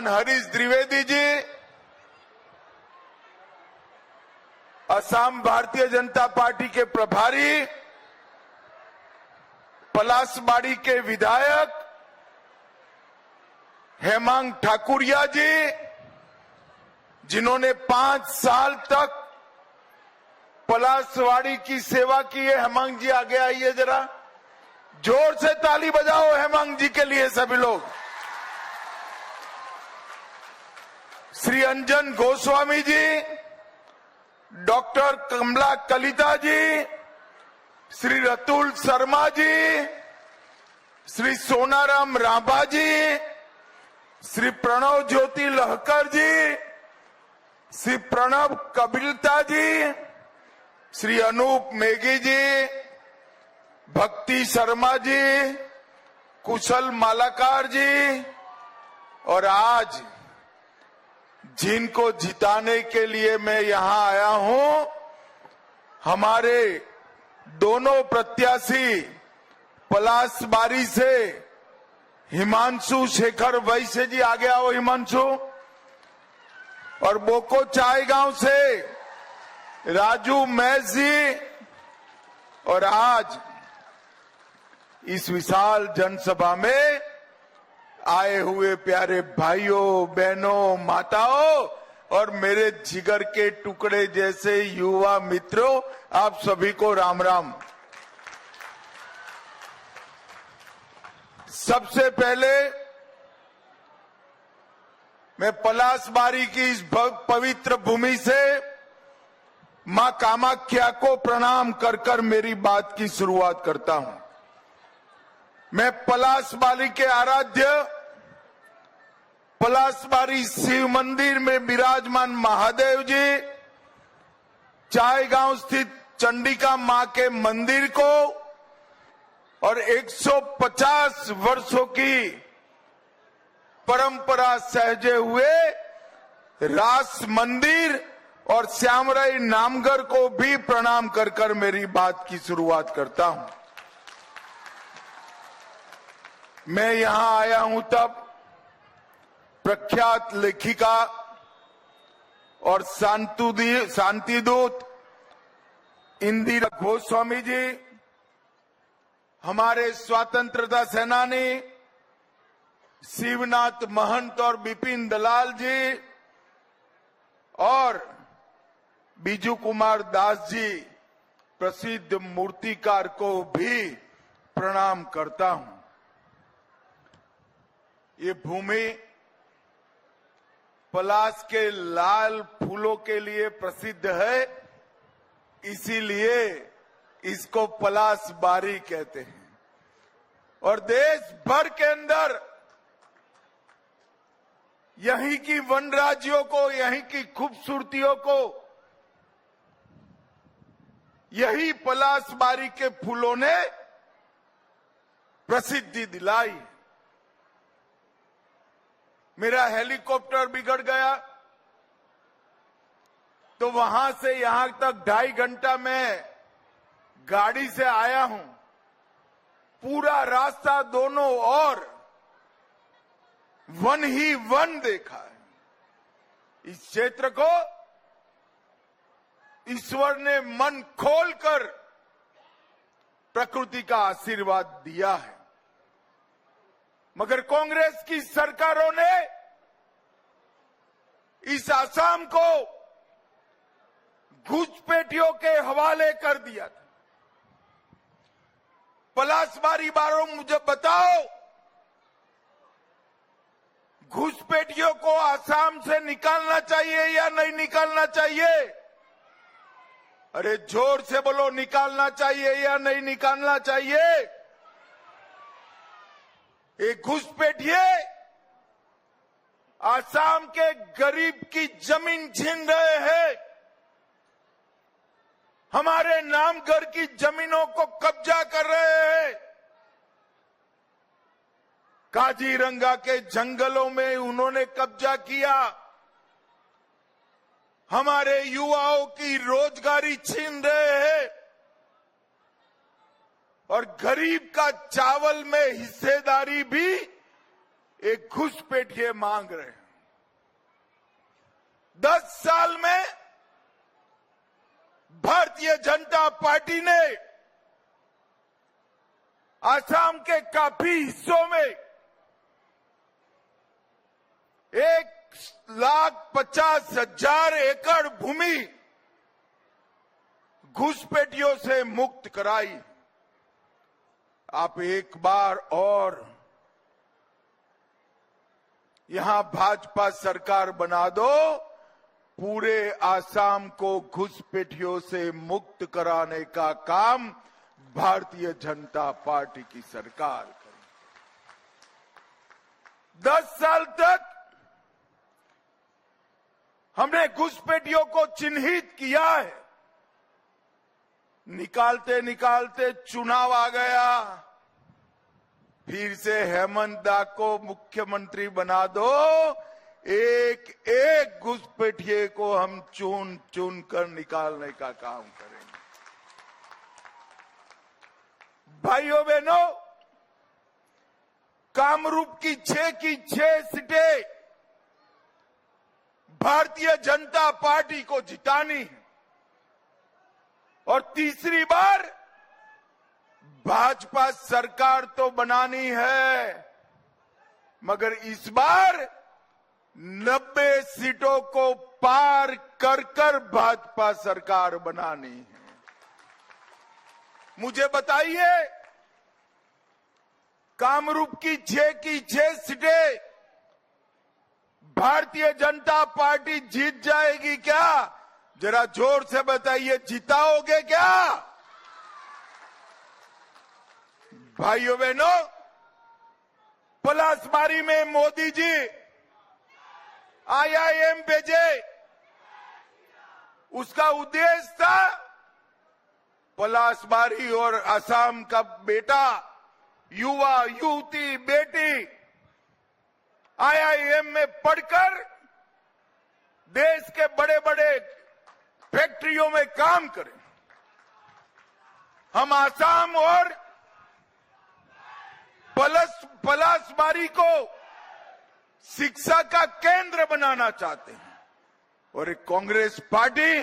Harish Dwivedi ji, Assam Bharatiya Janata party के प्रभारी, पलासबाड़ी के विधायक हेमंत ठाकुरिया जी, जिन्होंने 5 साल तक पलासबाड़ी की सेवा की है। हेमंत जी आगे आइए जरा, जोर से ताली बजाओ हेमंत जी के लिए सभी लोग। श्री अंजन गोस्वामी जी, डॉक्टर कमला कलिता जी, श्री रतुल शर्मा जी, श्री सोनाराम राभा जी, श्री प्रणव ज्योति लहकर जी, श्री प्रणव कबिलता जी, श्री अनूप मेघी जी, भक्ति शर्मा जी, कुशल मालाकार जी, और आज जिनको जिताने के लिए मैं यहां आया हूं, हमारे दोनों प्रत्याशी पलासबाड़ी से हिमांशु शेखर वैश्य जी, आगे आओ हिमांशु, और बोको चायगांव से राजू मैस जी, और आज इस विशाल जनसभा में आए हुए प्यारे भाइयों बहनों माताओं और मेरे जिगर के टुकड़े जैसे युवा मित्रों, आप सभी को राम राम। सबसे पहले मैं पलासबाड़ी की इस पवित्र भूमि से मां कामाख्या को प्रणाम कर कर मेरी बात की शुरुआत करता हूं। मैं पलासबाड़ी के आराध्य पलासबाड़ी शिव मंदिर में विराजमान महादेव जी, चायगांव स्थित चंडिका मां के मंदिर को और 150 वर्षों की परंपरा सहजे हुए रास मंदिर और श्यामराय नामघर को भी प्रणाम कर कर मेरी बात की शुरुआत करता हूं। मैं यहां आया हूं तब प्रख्यात लेखिका और शांतिदूत इंदिरा गोस्वामी जी, हमारे स्वतंत्रता सेनानी शिवनाथ महंत और बिपिन दलाल जी, और बीजू कुमार दास जी प्रसिद्ध मूर्तिकार को भी प्रणाम करता हूं। ये भूमि पलास के लाल फूलों के लिए प्रसिद्ध है, इसीलिए इसको पलासबाड़ी कहते हैं। और देश भर के अंदर यहीं की वन राज्यों को, यहीं की खूबसूरतियों को यही पलासबाड़ी के फूलों ने प्रसिद्धि दिलाई। मेरा हेलीकॉप्टर बिगड़ गया तो वहां से यहां तक 2.5 घंटा में गाड़ी से आया हूं। पूरा रास्ता दोनों ओर वन ही वन देखा है। इस क्षेत्र को ईश्वर ने मन खोलकर प्रकृति का आशीर्वाद दिया है, मगर कांग्रेस की सरकारों ने इस असम को घुसपैठियों के हवाले कर दिया था। पलासबाड़ी वालों मुझे बताओ, घुसपैठियों को असम से निकालना चाहिए या नहीं निकालना चाहिए? अरे जोर से बोलो, निकालना चाहिए या नहीं निकालना चाहिए? ये घुसपैठिए असम के गरीब की जमीन छीन रहे हैं, हमारे नामघर की जमीनों को कब्जा कर रहे हैं। काजीरंगा के जंगलों में उन्होंने कब्जा किया, हमारे युवाओं की रोजगारी छीन रहे हैं और गरीब का चावल में हिस्सेदारी भी एक घुसपैठिए मांग रहे हैं। 10 साल में भारतीय जनता पार्टी ने असम के काफी हिस्सों में 1,50,000 एकड़ भूमि घुसपैठियों से मुक्त कराई। आप एक बार और यहां भाजपा सरकार बना दो, पूरे आसाम को घुसपैठियों से मुक्त कराने का काम भारतीय जनता पार्टी की सरकार करे। 10 साल तक हमने घुसपैठियों को चिन्हित किया है। निकालते निकालते चुनाव आ गया, फिर से हेमंत दा को मुख्यमंत्री बना दो, एक एक घुसपैठिए को हम चुन चुन कर निकालने का काम करेंगे। भाइयों बहनों, कामरूप की 6 सीटें भारतीय जनता पार्टी को जितानी है और तीसरी बार भाजपा सरकार तो बनानी है, मगर इस बार 90 सीटों को पार कर कर भाजपा सरकार बनानी है। मुझे बताइए, कामरूप की 6 सीटें भारतीय जनता पार्टी जीत जाएगी क्या? जरा जोर से बताइए, जिताओगे क्या? भाइयों बहनों, पलासबारी में मोदी जी IIM भेजे, उसका उद्देश्य था पलासबारी और असम का बेटा, युवा युवती बेटी IIM में पढ़कर देश के बड़े बड़े फैक्ट्रियों में काम करें। हम असम और पलासबारी को शिक्षा का केंद्र बनाना चाहते हैं और एक कांग्रेस पार्टी